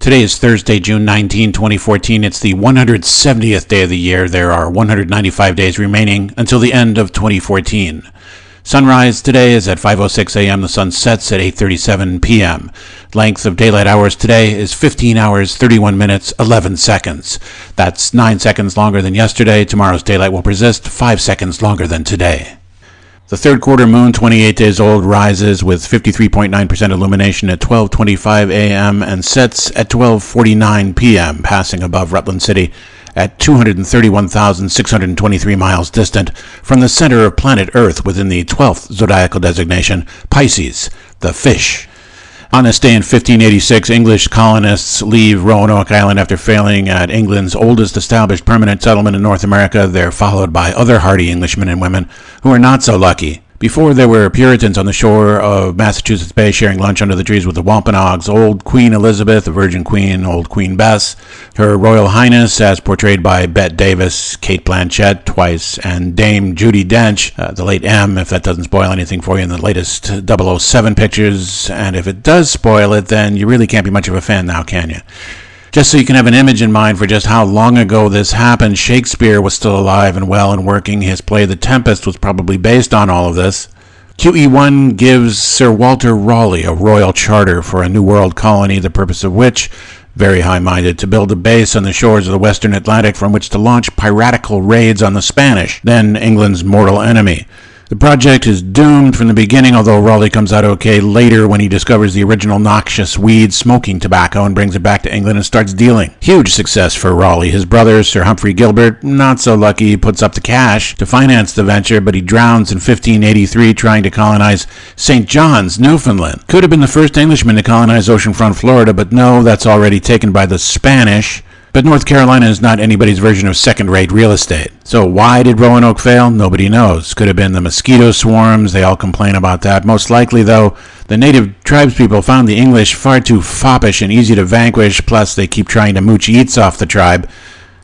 Today is Thursday, June 19, 2014. It's the 170th day of the year. There are 195 days remaining until the end of 2014. Sunrise today is at 5:06 a.m. The sun sets at 8:37 p.m. Length of daylight hours today is 15 hours, 31 minutes, 11 seconds. That's 9 seconds longer than yesterday. Tomorrow's daylight will persist 5 seconds longer than today. The third quarter moon, 28 days old, rises with 53.9% illumination at 12:25 a.m. and sets at 12:49 p.m., passing above Rutland City at 231,623 miles distant from the center of planet Earth within the 12th zodiacal designation, Pisces, the fish. On this day in 1586, English colonists leave Roanoke Island after failing at England's oldest established permanent settlement in North America. They're followed by other hardy Englishmen and women who are not so lucky. Before, there were Puritans on the shore of Massachusetts Bay sharing lunch under the trees with the Wampanoags. Old Queen Elizabeth, the Virgin Queen, Old Queen Bess, Her Royal Highness, as portrayed by Bette Davis, Cate Blanchett twice, and Dame Judi Dench, the late M, if that doesn't spoil anything for you in the latest 007 pictures. And if it does spoil it, then you really can't be much of a fan now, can you? Just so you can have an image in mind for just how long ago this happened, Shakespeare was still alive and well and working. His play The Tempest was probably based on all of this. QE1 gives Sir Walter Raleigh a royal charter for a New World colony, the purpose of which, very high-minded, to build a base on the shores of the Western Atlantic from which to launch piratical raids on the Spanish, then England's mortal enemy. The project is doomed from the beginning, although Raleigh comes out okay later when he discovers the original noxious weed, smoking tobacco, and brings it back to England and starts dealing. Huge success for Raleigh. His brother, Sir Humphrey Gilbert, not so lucky. He puts up the cash to finance the venture, but he drowns in 1583 trying to colonize St. John's, Newfoundland. Could have been the first Englishman to colonize oceanfront Florida, but no, that's already taken by the Spanish. But North Carolina is not anybody's version of second-rate real estate. So why did Roanoke fail? Nobody knows. Could have been the mosquito swarms. They all complain about that. Most likely, though, the native tribespeople found the English far too foppish and easy to vanquish, plus they keep trying to mooch eats off the tribe.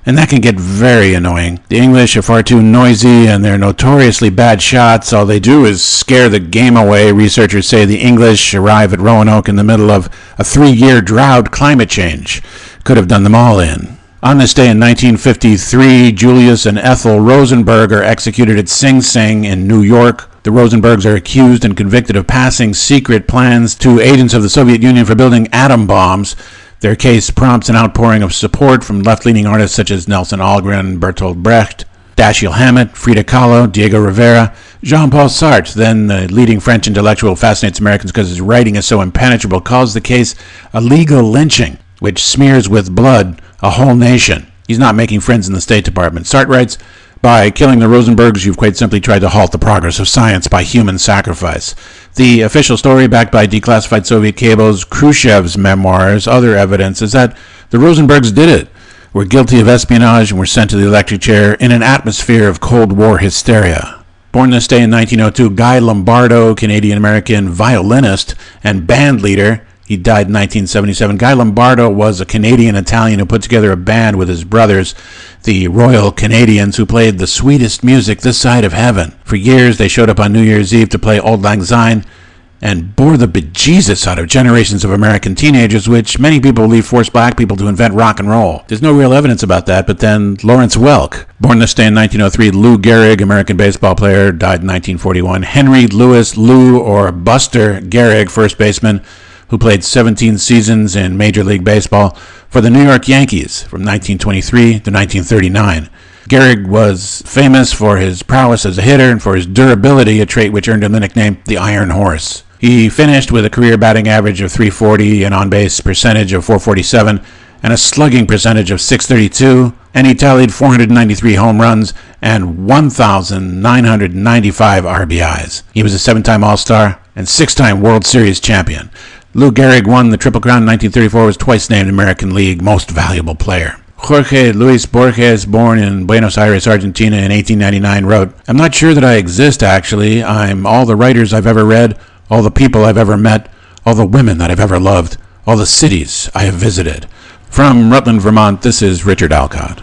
And that can get very annoying. The English are far too noisy, and they're notoriously bad shots. All they do is scare the game away. Researchers say the English arrive at Roanoke in the middle of a 3-year drought, climate change. Could have done them all in. On this day in 1953, Julius and Ethel Rosenberg are executed at Sing Sing in New York. The Rosenbergs are accused and convicted of passing secret plans to agents of the Soviet Union for building atom bombs. Their case prompts an outpouring of support from left-leaning artists such as Nelson Algren, Bertolt Brecht, Dashiell Hammett, Frida Kahlo, Diego Rivera. Jean-Paul Sartre, then the leading French intellectual, fascinates Americans because his writing is so impenetrable, calls the case a legal lynching, which smears with blood a whole nation. He's not making friends in the State Department. Sartre writes, "By killing the Rosenbergs, you've quite simply tried to halt the progress of science by human sacrifice." The official story, backed by declassified Soviet cables, Khrushchev's memoirs, other evidence, is that the Rosenbergs did it, were guilty of espionage, and were sent to the electric chair in an atmosphere of Cold War hysteria. Born this day in 1902, Guy Lombardo, Canadian-American violinist and band leader. He died in 1977. Guy Lombardo was a Canadian-Italian who put together a band with his brothers, the Royal Canadians, who played the sweetest music this side of heaven. For years, they showed up on New Year's Eve to play Auld Lang Syne and bore the bejesus out of generations of American teenagers, which many people believe forced black people to invent rock and roll. There's no real evidence about that, but then Lawrence Welk, born this day in 1903, Lou Gehrig, American baseball player, died in 1941. Henry Louis Lou, or Buster Gehrig, first baseman, who played 17 seasons in Major League Baseball for the New York Yankees from 1923 to 1939. Gehrig was famous for his prowess as a hitter and for his durability, a trait which earned him the nickname the Iron Horse. He finished with a career batting average of .340, an on-base percentage of .447, and a slugging percentage of .632, and he tallied 493 home runs and 1,995 RBIs. He was a 7-time All-Star and 6-time World Series champion. Lou Gehrig won the Triple Crown in 1934, was twice named American League Most Valuable Player. Jorge Luis Borges, born in Buenos Aires, Argentina in 1899, wrote, "I'm not sure that I exist, actually. I'm all the writers I've ever read, all the people I've ever met, all the women that I've ever loved, all the cities I have visited." From Rutland, Vermont, this is Richard Alcott.